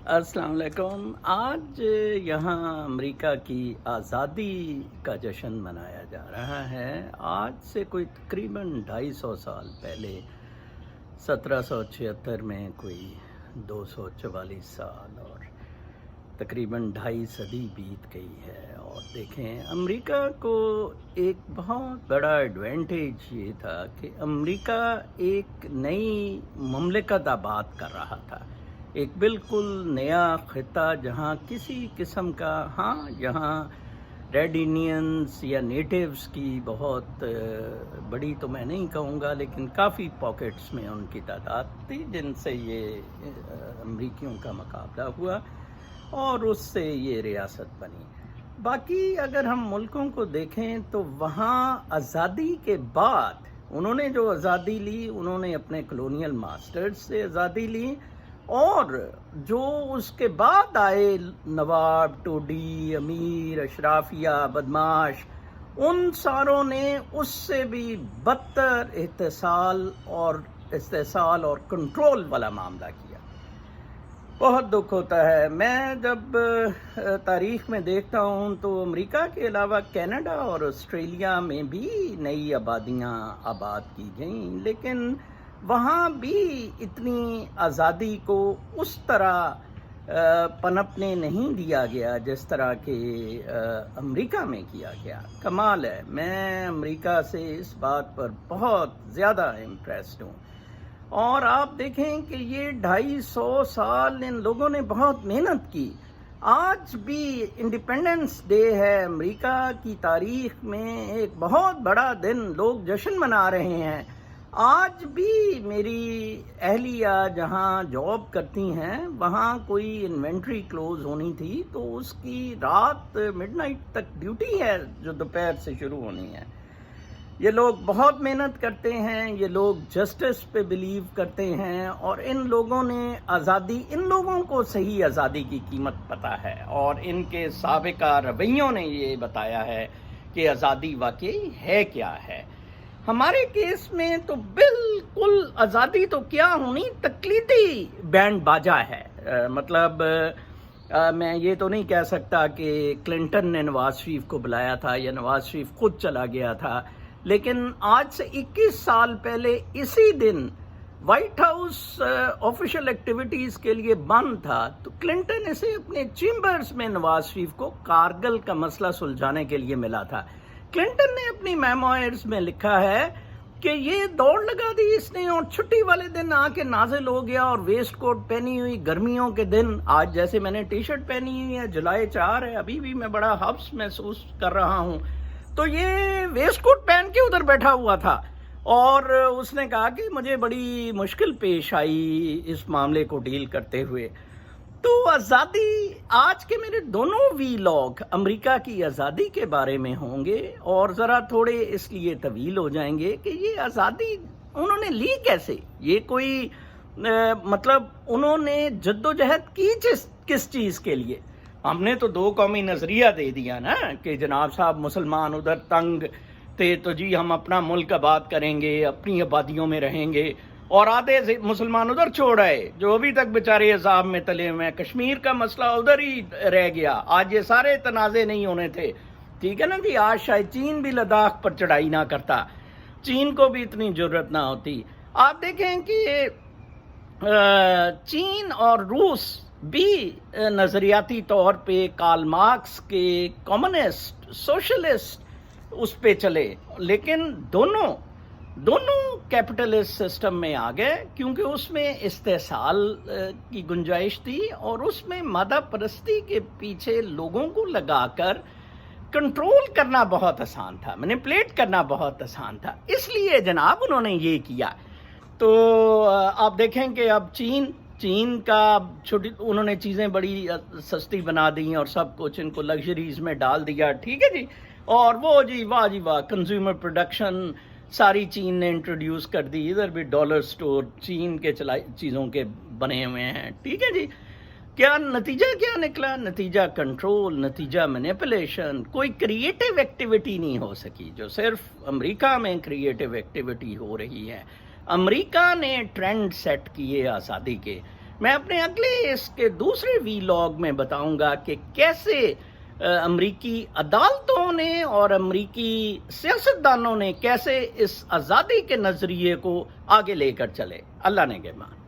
السلام علیکم۔ آج یہاں امریکہ کی آزادی کا جشن منایا جا رہا ہے۔ آج سے کوئی تقریباً 250 سال پہلے 1776 میں کوئی 244 سال اور تقریباً 2.5 صدی بیت گئی ہے۔ اور دیکھیں، امریکہ کو ایک بہت بڑا ایڈوانٹیج یہ تھا کہ امریکہ ایک نئی مملکت آباد کر رہا تھا، ایک بالکل نیا خطہ جہاں کسی قسم کا یہاں ریڈ انڈینز یا نیٹیوز کی بہت بڑی تو میں نہیں کہوں گا، لیکن کافی پاکٹس میں ان کی تعداد تھی جن سے یہ امریکیوں کا مقابلہ ہوا اور اس سے یہ ریاست بنی۔ باقی اگر ہم ملکوں کو دیکھیں تو وہاں آزادی کے بعد انہوں نے جو آزادی لی، انہوں نے اپنے کلونیل ماسٹرز سے آزادی لی، اور جو اس کے بعد آئے نواب، ٹوڈی، امیر، اشرافیہ، بدماش، ان ساروں نے اس سے بھی بدتر استحصال اور کنٹرول والا معاملہ کیا۔ بہت دکھ ہوتا ہے۔ میں جب تاریخ میں دیکھتا ہوں تو امریکہ کے علاوہ کینیڈا اور آسٹریلیا میں بھی نئی آبادیاں آباد کی گئیں، لیکن وہاں بھی اتنی آزادی کو اس طرح پنپنے نہیں دیا گیا جس طرح کہ امریکہ میں کیا گیا۔ کمال ہے، میں امریکہ سے اس بات پر بہت زیادہ امپریسڈ ہوں۔ اور آپ دیکھیں کہ یہ 250 سال ان لوگوں نے بہت محنت کی۔ آج بھی انڈیپینڈنس ڈے ہے امریکہ کی تاریخ میں، ایک بہت بڑا دن، لوگ جشن منا رہے ہیں۔ آج بھی میری اہلیہ جہاں جاب کرتی ہیں وہاں کوئی انوینٹری کلوز ہونی تھی تو اس کی رات مڈ نائٹ تک ڈیوٹی ہے جو دوپہر سے شروع ہونی ہے۔ یہ لوگ بہت محنت کرتے ہیں، یہ لوگ جسٹس پہ بلیو کرتے ہیں، اور ان لوگوں نے آزادی، ان لوگوں کو صحیح آزادی کی قیمت پتہ ہے، اور ان کے سابقہ رویوں نے یہ بتایا ہے کہ آزادی واقعی ہے کیا ہے۔ ہمارے کیس میں تو بالکل آزادی تو کیا ہونی، تقلیدی بینڈ باجا ہے۔ مطلب میں یہ تو نہیں کہہ سکتا کہ کلنٹن نے نواز شریف کو بلایا تھا یا نواز شریف خود چلا گیا تھا، لیکن آج سے 21 سال پہلے اسی دن وائٹ ہاؤس آفیشل ایکٹیویٹیز کے لیے بند تھا، تو کلنٹن اسے اپنے چیمبرز میں نواز شریف کو کارگل کا مسئلہ سلجھانے کے لیے ملا تھا۔ کلنٹن نے اپنی میموائرز میں لکھا ہے کہ یہ دوڑ لگا دی اس نے، اور چھٹی والے دن آ کے نازل ہو گیا، اور ویسٹ کوٹ پہنی ہوئی گرمیوں کے دن، آج جیسے میں نے ٹی شرٹ پہنی ہوئی ہے، جولائی 4 ہے، ابھی بھی میں بڑا حبس محسوس کر رہا ہوں، تو یہ ویسٹ کوٹ پہن کے ادھر بیٹھا ہوا تھا، اور اس نے کہا کہ مجھے بڑی مشکل پیش آئی اس معاملے کو ڈیل کرتے ہوئے۔ تو آزادی، آج کے میرے دونوں ویلاگ امریکہ کی آزادی کے بارے میں ہوں گے، اور ذرا تھوڑے اس لیے طویل ہو جائیں گے کہ یہ آزادی انہوں نے لی کیسے، یہ کوئی مطلب انہوں نے جدوجہد کی کس چیز کے لیے۔ ہم نے تو 2 قومی نظریہ دے دیا نا کہ جناب صاحب مسلمان ادھر تنگ تھے تو جی ہم اپنا ملک آباد کریں گے، اپنی آبادیوں میں رہیں گے، اور آدھے مسلمان ادھر چھوڑ آئے جو ابھی تک بیچارے عذاب میں تلے ہوئے ہیں۔ کشمیر کا مسئلہ ادھر ہی رہ گیا، آج یہ سارے تنازع نہیں ہونے تھے، ٹھیک ہے نا جی۔ آج شاید چین بھی لداخ پر چڑھائی نہ کرتا، چین کو بھی اتنی جرت نہ ہوتی۔ آپ دیکھیں کہ چین اور روس بھی نظریاتی طور پہ کارل مارکس کے کمیونسٹ سوشلسٹ اس پہ چلے، لیکن دونوں کیپٹلسٹ سسٹم میں آ گئے، کیونکہ اس میں استحصال کی گنجائش تھی، اور اس میں مادہ پرستی کے پیچھے لوگوں کو لگا کر کنٹرول کرنا بہت آسان تھا، مینیپولیٹ کرنا بہت آسان تھا، اس لیے جناب انہوں نے یہ کیا۔ تو آپ دیکھیں کہ اب چین کا چھوٹی انہوں نے چیزیں بڑی سستی بنا دی اور سب کچھ ان کو لگژریز میں ڈال دیا، ٹھیک ہے جی، اور وہ جی واہ کنزیومر پروڈکشن ساری چین نے انٹروڈیوس کر دی، ادھر بھی ڈالر سٹور چین کے چیزوں کے بنے ہوئے ہیں، ٹھیک ہے جی۔ کیا نتیجہ کیا نکلا؟ نتیجہ کنٹرول، نتیجہ مینیپولیشن، کوئی کریٹیو ایکٹیویٹی نہیں ہو سکی، جو صرف امریکہ میں کریٹیو ایکٹیویٹی ہو رہی ہے۔ امریکہ نے ٹرینڈ سیٹ کیے آزادی کے، میں اپنے اگلے اس کے دوسرے ویلاگ میں بتاؤں گا کہ کیسے امریکی عدالتوں نے اور امریکی سیاستدانوں نے کیسے اس آزادی کے نظریے کو آگے لے کر چلے۔ اللہ نگہبان۔